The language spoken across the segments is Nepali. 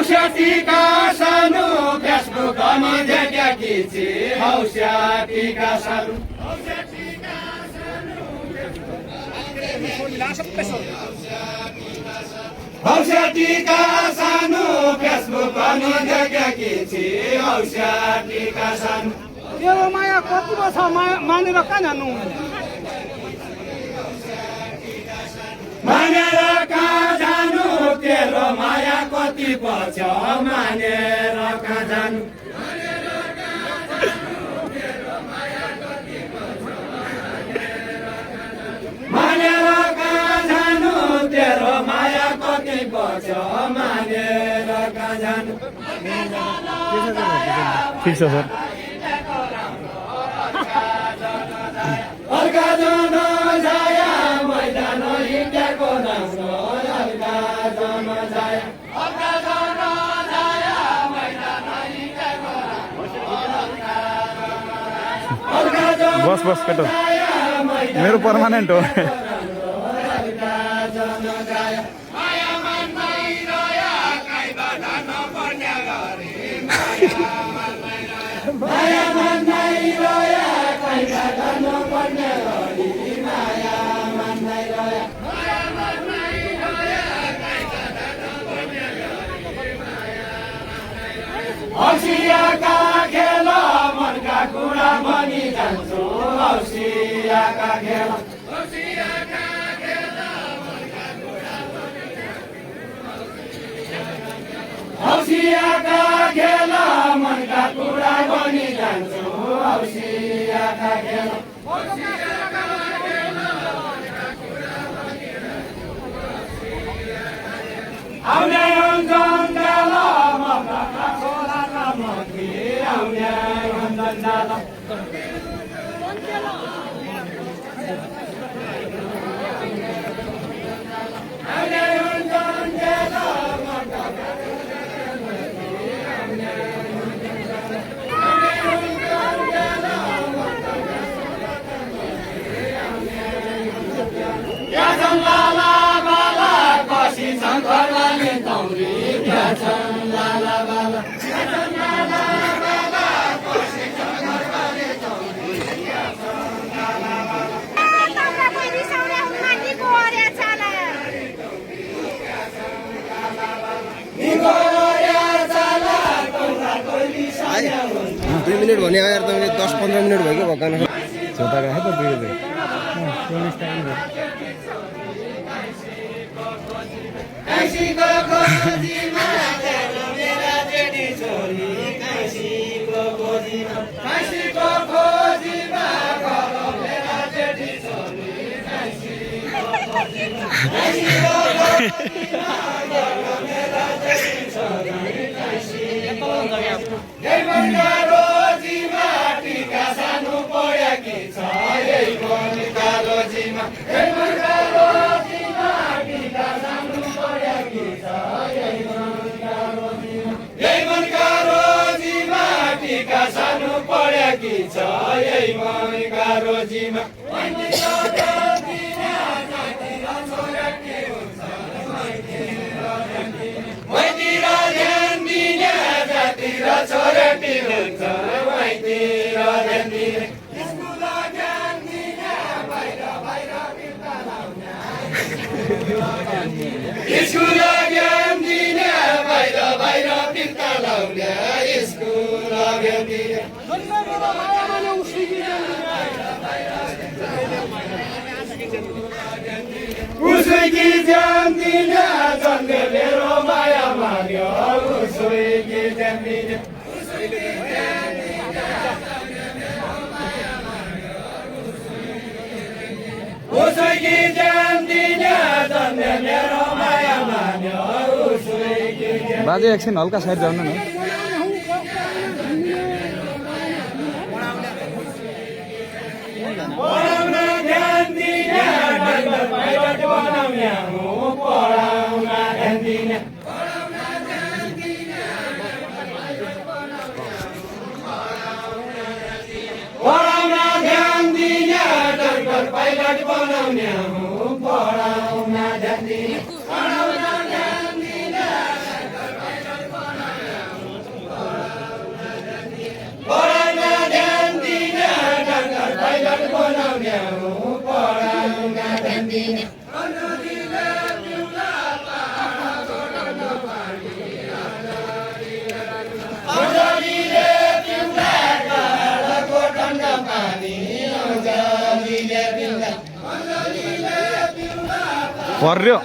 औषधीका सानो फेसबुक अनि देख्याकी छि औषधीका सानो औषधीका सानो फेसबुक अनि देख्याकी छि औषधीका सानो तेरो माया कतिमा छ मानेर कहाँ जानु मानेर कहाँ जानु तेरो माया कति पर्छ मानेर कहाँ जानु मानेर कहाँ जानु तेरो माया कति पर्छ मानेर कहाँ जानु ठिक छ सर अर्का जन जाया मैदान हिँडेको राम्रो अर्का जन जाया बस बस केटो मेरो पर्मानेन्ट हो औसियाका खेल मनका कुरा भनी जान्छु औसियाका खेल औसियाका खेल मनका कुरा भनी जान्छु औसियाका खेल आउने जङ्गल मका छोरा नमकी आउने जङ्गल दुई मिनट भने आएर तपाईँले 10-15 मिनट भइगयो भक्कान छोटा राखे त दुई रुपियाँ उसकी जान दिने जन्मे मेरो माया माग्यो उसकी जान दिने उसकी जान दिने जन्मे मेरो माया माग्यो उसकी जान बाजे एकछिन हल्का साइड जाउनु न पर्यो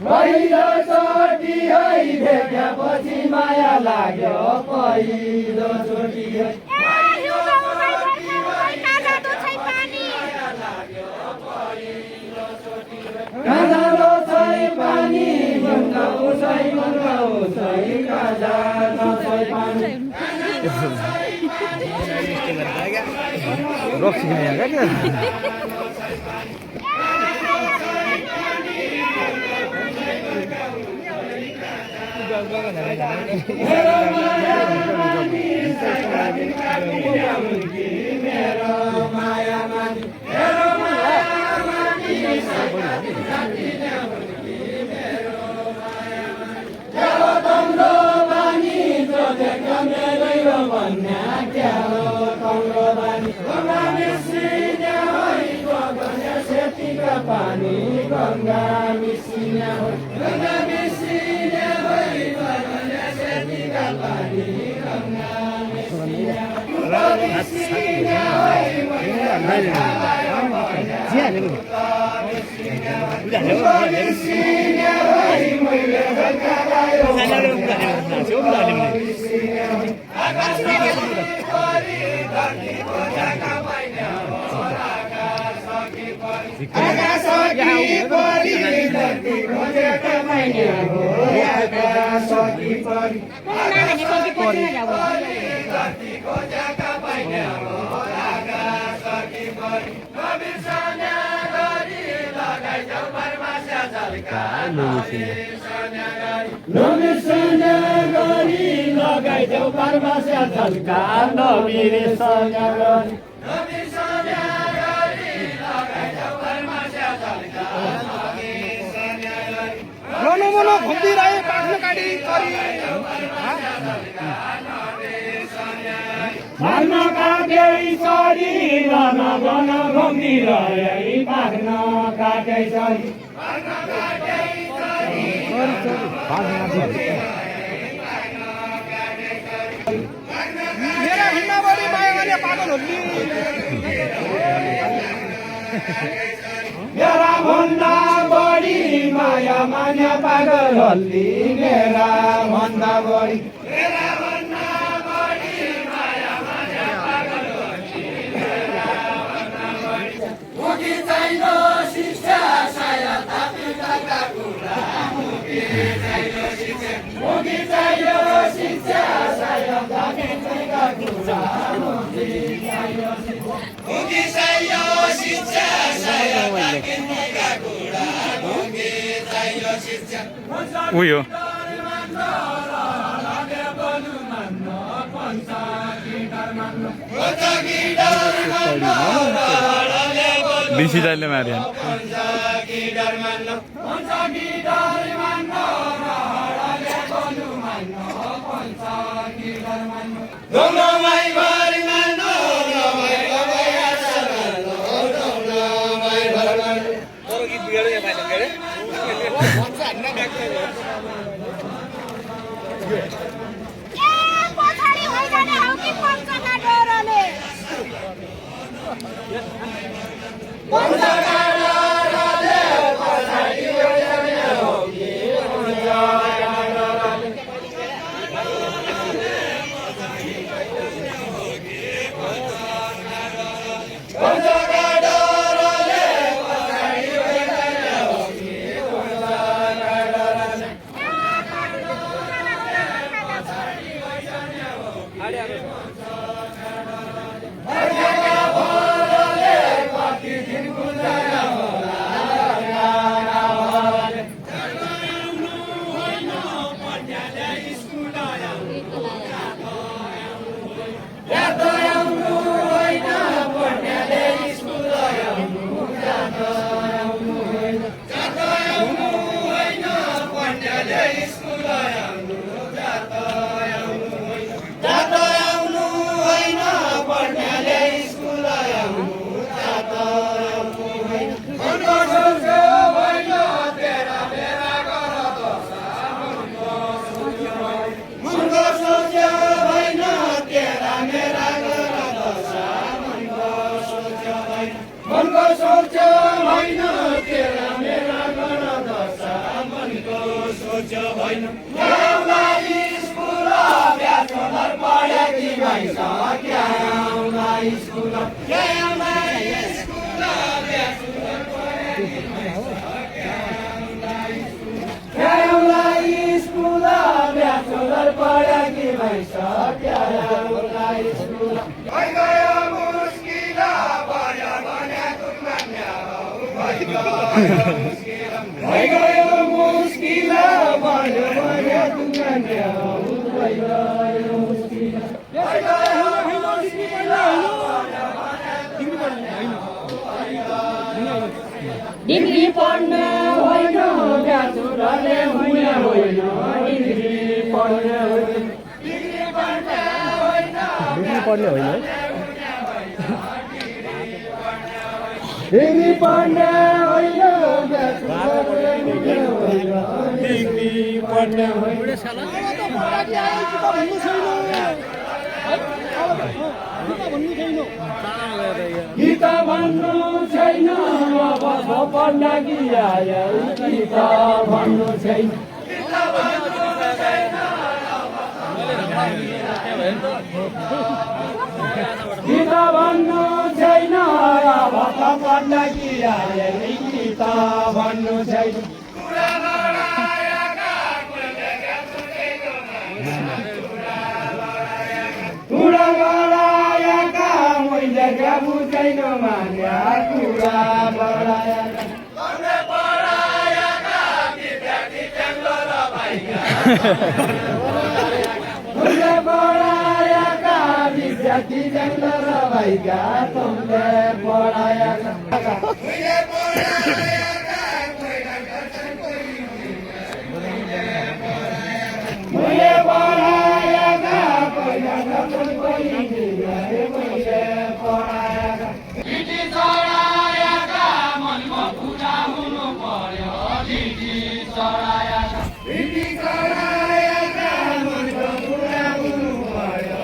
पहिलो चोटि है भेटेपछि माया लाग्यो पहिलो चोटि है काँझलो छै पानी गङ्गा उसै गङ्गा उसै काँझलो छै पानी रक्सी खाया क्या पानी गङ्गा मिसिना हो गङ्गा मिसिना भई गङ्गा सेतीका पानी गङ्गा मिसिना लगाइदेऊ बर्मास्या झल्का नबिर्सना गरी मनो मनो घुम्दिरहे बाख्न काटी करी मन काटे सरी रन गन घुम्दिरहे बाख्न काटे सरी मेरा भन्दा बढी माया गर्ने पागलहरूले मेरा भन्दा बढी माया मान्ने पागलहरूले मेरा भन्दा बढी मुखी चाहियो शिक्षा सहायता पिताका कुरा मुखी चाहियो शिक्षा सहायता पिताका कुरा मुखी चाहियो शिक्षा सहायता पिताका कुरा मुखी चाहियो शिक्षा उयो बिसी दाइले मार्या भैँस क्याउलाई स्कुल क्याउलाई स्कुल ब्याचलर पढ्या कि भैँस क्याउलाई स्कुल भइगयो मुस्किल भयो भने भइगयो मुस्किल भयो भने भइगयो मुस्किल डिग्री पढ्न होइन ब्याचलरले हुने होइन डिग्री पढ्न होइन डिग्री पढ्न होइन डिग्री पढ्न होइन डिग्री पढ्न होइन गीत भन्नु छैन अब पढ्न कि आयो गीत भन्नु छैन गीत भन्नु छैन अब पढ्न कि आयो गीत भन्नु छैन कुरा गराएका मैले क्या बुझ्दैन मान्या कुरा बढाएका विद्यार्थी जङ्ग र भाइका तुमले पढाएका मैले पढाएका पहिला दर्शन पनि मैले पढाएका लिटी चढाएका मनमा पूजा हुनु पर्यो लिटी चढाएका लिटी चढाएका मनमा पूजा हुनु पर्यो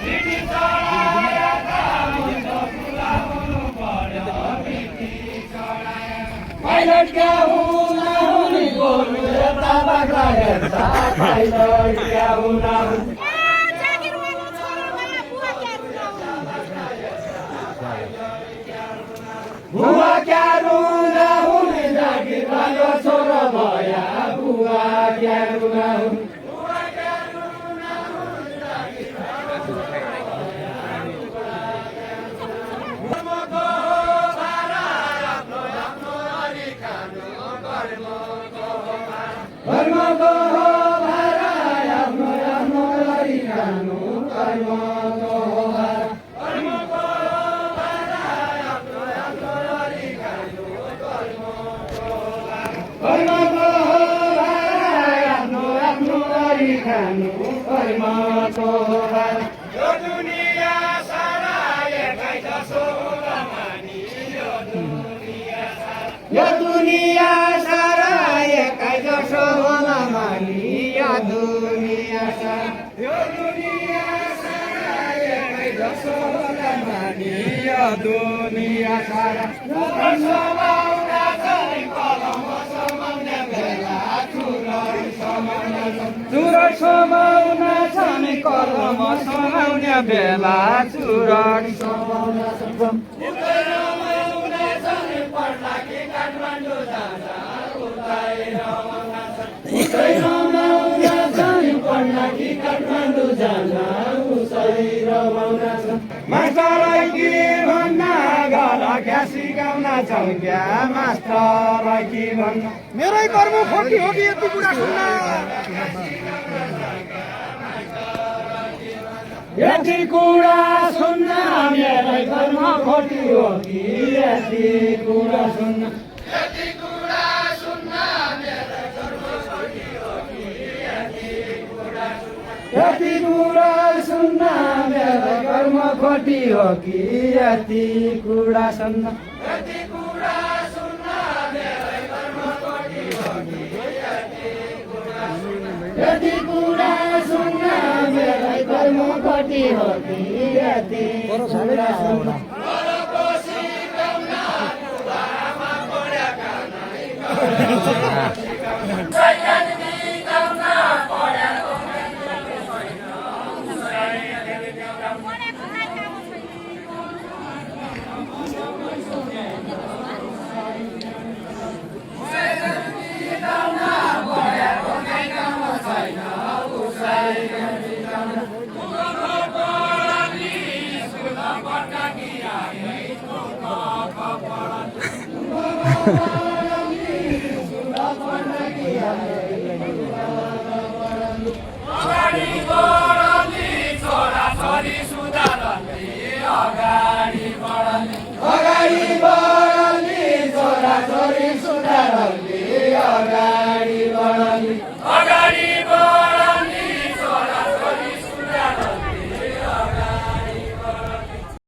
लिटी चढाएका मनमा पूजा हुनु पर्यो लिटी चढाएका पाइलट क्या हुन हुने गोरु यता बाख्रा हेर्दा पाइलट क्या हुन बुवा क्या रुन हुने जागिर वालो छोरो भया बुवा क्या रुन हुने कर्मको भारा आफ्नो आफ्नो गरी खानु कर्मको भारा कर्मको भारा आफ्नो आफ्नो गरी खानु कर्मको भारा आफ्नो आफ्नो गरी खानु कर्मको भारा यो दुनिया सारा एकै जसो मानी यो दुनिया सारा एकै जसो मानी यो दुनिया सारा एकै जसो मानी यो दुनिया सारा समाउना चाहिँ कलम समाउने बेला चुरट समाउना चाहिँ कलम समाउने बेला चुरट समाउना पढ्ला कि काठमाडौँ जाँदा उतै रमाउना चाहिँ पढ्ला कि काठमाडौँ जाँदा उसै रमाउना छ मास्टरलाई के भन्न घर क्या सिकाउन छौ क्या मास्टरलाई के भन्न मेरै कर्म खोटी हो कि यति कुरा सुन्न यति कुरा सुन्न मेरै कर्म खोटी हो कि यति कुरा सुन्न यति कुरा सुन्न मेरै कर्म खोटी हो कि यति कुरा सुन्न यति कुरा सुन्न मेरै कर्म खोटी हो कि यति कुरा सुन्न यति कुरा सुन्न मेरै कर्म खोटी हो कि यति कुरा सुन्न यति कुरा सुन्न मेरै कर्म खोटी हो कि यति कुरा सुन्न Bye.